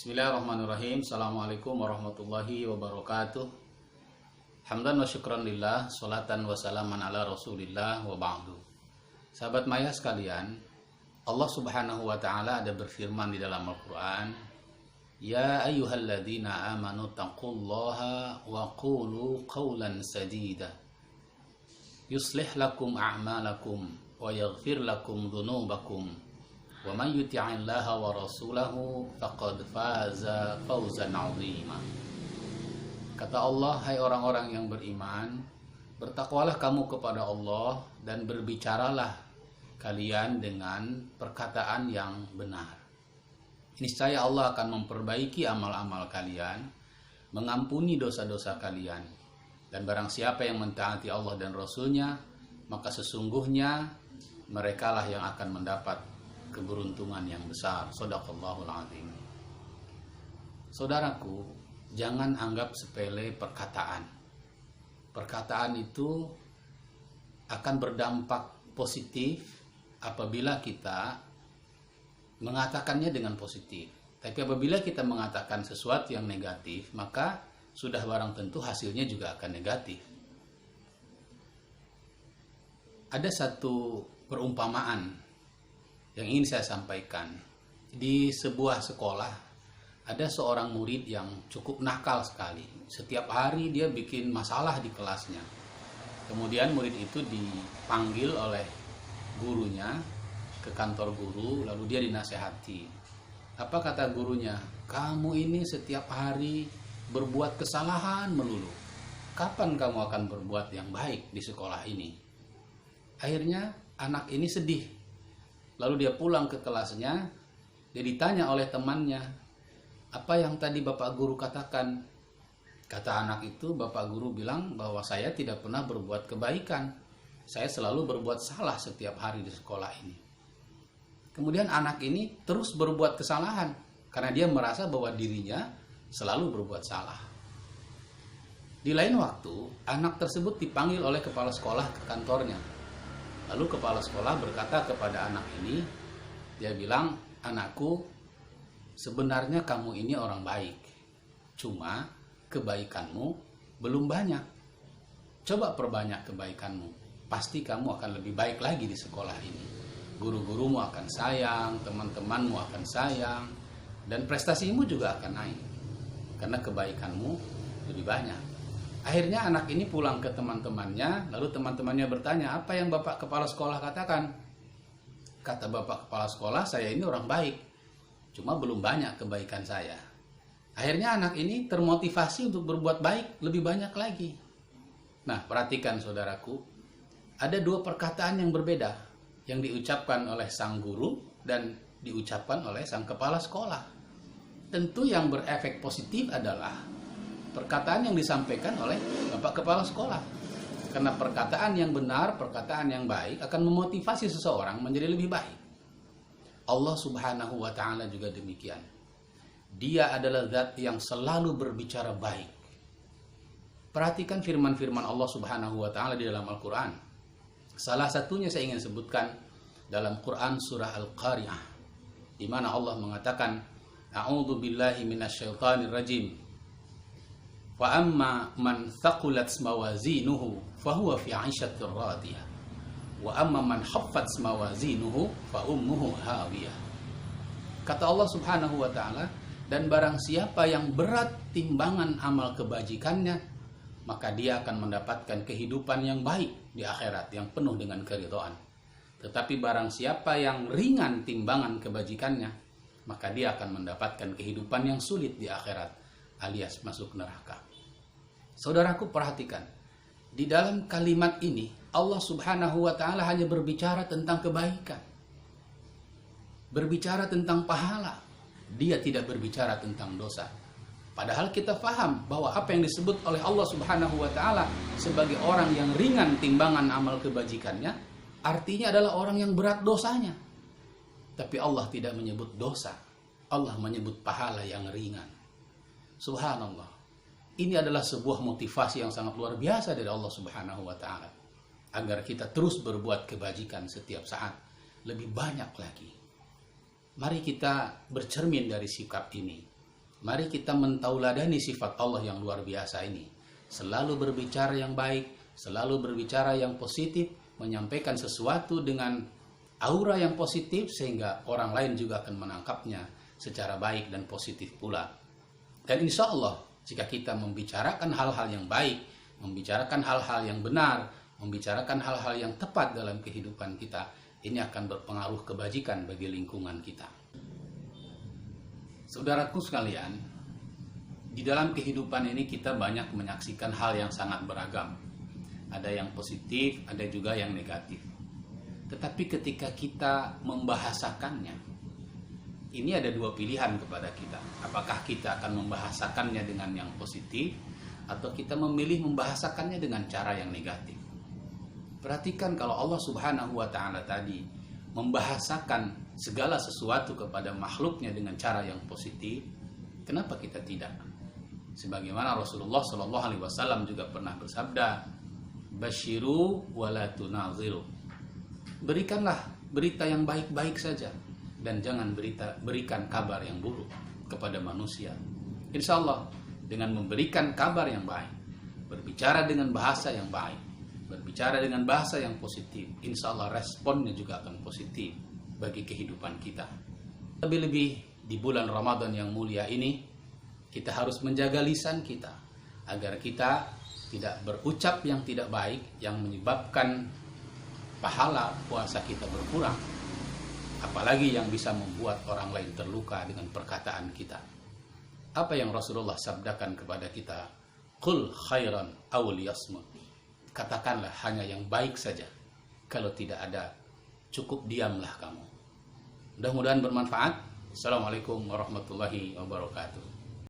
Bismillahirrahmanirrahim. Assalamualaikum warahmatullahi wabarakatuh. Hamdan wa syukran lillah, salatan wa salaman ala rasulillah wa ba'du. Sahabat Maya sekalian, Allah subhanahu wa ta'ala ada berfirman di dalam Al-Quran, Ya ayyuhalladzina amanu taqullaha wa qulu qawlan sadida yuslih lakum a'malakum wa yaghfir lakum dhunubakum wa man yuti'illaha wa rasulahu faqad faza fawzan 'azima. Kata Allah, hai orang-orang yang beriman, bertakwalah kamu kepada Allah dan berbicaralah kalian dengan perkataan yang benar. Niscaya Allah akan memperbaiki amal-amal kalian, mengampuni dosa-dosa kalian. Dan barang siapa yang mentaati Allah dan Rasulnya, maka sesungguhnya merekalah yang akan mendapat keberuntungan yang besar. Shadaqallahul azim. Saudaraku, jangan anggap sepele perkataan. Perkataan itu akan berdampak positif apabila kita mengatakannya dengan positif. Tapi apabila kita mengatakan sesuatu yang negatif, maka sudah barang tentu hasilnya juga akan negatif. Ada satu perumpamaan yang ingin saya sampaikan. Di sebuah sekolah ada seorang murid yang cukup nakal sekali. Setiap hari dia bikin masalah di kelasnya. Kemudian murid itu dipanggil oleh gurunya ke kantor guru, lalu dia dinasehati. Apa kata gurunya? Kamu ini setiap hari berbuat kesalahan melulu. Kapan kamu akan berbuat yang baik di sekolah ini? Akhirnya anak ini sedih. Lalu dia pulang ke kelasnya, dia ditanya oleh temannya, apa yang tadi Bapak Guru katakan? Kata anak itu, Bapak Guru bilang bahwa saya tidak pernah berbuat kebaikan. Saya selalu berbuat salah setiap hari di sekolah ini. Kemudian anak ini terus berbuat kesalahan, karena dia merasa bahwa dirinya selalu berbuat salah. Di lain waktu, anak tersebut dipanggil oleh kepala sekolah ke kantornya. Lalu kepala sekolah berkata kepada anak ini, dia bilang, anakku, sebenarnya kamu ini orang baik. Cuma kebaikanmu belum banyak. Coba perbanyak kebaikanmu. Pasti kamu akan lebih baik lagi di sekolah ini. Guru-gurumu akan sayang, teman-temanmu akan sayang, dan prestasimu juga akan naik. Karena kebaikanmu lebih banyak. Akhirnya anak ini pulang ke teman-temannya, lalu teman-temannya bertanya, apa yang Bapak Kepala Sekolah katakan? Kata Bapak Kepala Sekolah, saya ini orang baik, cuma belum banyak kebaikan saya. Akhirnya anak ini termotivasi untuk berbuat baik lebih banyak lagi. Nah, perhatikan saudaraku, ada dua perkataan yang berbeda, yang diucapkan oleh sang guru dan diucapkan oleh sang kepala sekolah. Tentu yang berefek positif adalah perkataan yang disampaikan oleh Bapak Kepala Sekolah. Karena perkataan yang benar, perkataan yang baik akan memotivasi seseorang menjadi lebih baik. Allah subhanahu wa ta'ala juga demikian. Dia adalah zat yang selalu berbicara baik. Perhatikan firman-firman Allah subhanahu wa ta'ala di dalam Al-Quran. Salah satunya saya ingin sebutkan dalam Quran surah Al-Qari'ah, di mana Allah mengatakan, A'udzu billahi minasyaitonir rajim. Wa amma man thaqulat mawazinuhu fahuwa fi 'ishatir radiyah wa amma man khaffat mawazinuhu fa ummuhu hawiyah. Kata Allah Subhanahu wa taala, dan barang siapa yang berat timbangan amal kebajikannya, maka dia akan mendapatkan kehidupan yang baik di akhirat yang penuh dengan keridhaan. Tetapi barang siapa yang ringan timbangan kebajikannya, maka dia akan mendapatkan kehidupan yang sulit di akhirat, alias masuk neraka. Saudaraku, perhatikan, di dalam kalimat ini Allah subhanahu wa ta'ala hanya berbicara tentang kebaikan, berbicara tentang pahala. Dia tidak berbicara tentang dosa. Padahal kita paham bahwa apa yang disebut oleh Allah subhanahu wa ta'ala sebagai orang yang ringan timbangan amal kebajikannya, artinya adalah orang yang berat dosanya. Tapi Allah tidak menyebut dosa. Allah menyebut pahala yang ringan. Subhanallah. Ini adalah sebuah motivasi yang sangat luar biasa dari Allah subhanahu wa ta'ala. Agar kita terus berbuat kebajikan setiap saat. Lebih banyak lagi. Mari kita bercermin dari sikap ini. Mari kita mentauladani sifat Allah yang luar biasa ini. Selalu berbicara yang baik, selalu berbicara yang positif, menyampaikan sesuatu dengan aura yang positif sehingga orang lain juga akan menangkapnya secara baik dan positif pula. Dan insya Allah jika kita membicarakan hal-hal yang baik, membicarakan hal-hal yang benar, membicarakan hal-hal yang tepat dalam kehidupan kita, ini akan berpengaruh kebajikan bagi lingkungan kita. Saudaraku sekalian, di dalam kehidupan ini kita banyak menyaksikan hal yang sangat beragam. Ada yang positif, ada juga yang negatif. Tetapi ketika kita membahasakannya, ini ada dua pilihan kepada kita. Apakah kita akan membahasakannya dengan yang positif, atau kita memilih membahasakannya dengan cara yang negatif. Perhatikan kalau Allah Subhanahu wa Ta'ala tadi membahasakan segala sesuatu kepada makhluknya dengan cara yang positif, kenapa kita tidak? Sebagaimana Rasulullah SAW juga pernah bersabda, Basyiru wala tunaziru. Berikanlah berita yang baik-baik saja, dan jangan berikan kabar yang buruk kepada manusia. Insya Allah dengan memberikan kabar yang baik, berbicara dengan bahasa yang baik, berbicara dengan bahasa yang positif, insya Allah responnya juga akan positif bagi kehidupan kita. Lebih-lebih di bulan Ramadan yang mulia ini, kita harus menjaga lisan kita agar kita tidak berucap yang tidak baik yang menyebabkan pahala puasa kita berkurang, apalagi yang bisa membuat orang lain terluka dengan perkataan kita. Apa yang Rasulullah sabdakan kepada kita? Qul khairan aw liyasmut. Katakanlah hanya yang baik saja. Kalau tidak ada, cukup diamlah kamu. Mudah-mudahan bermanfaat. Assalamualaikum warahmatullahi wabarakatuh.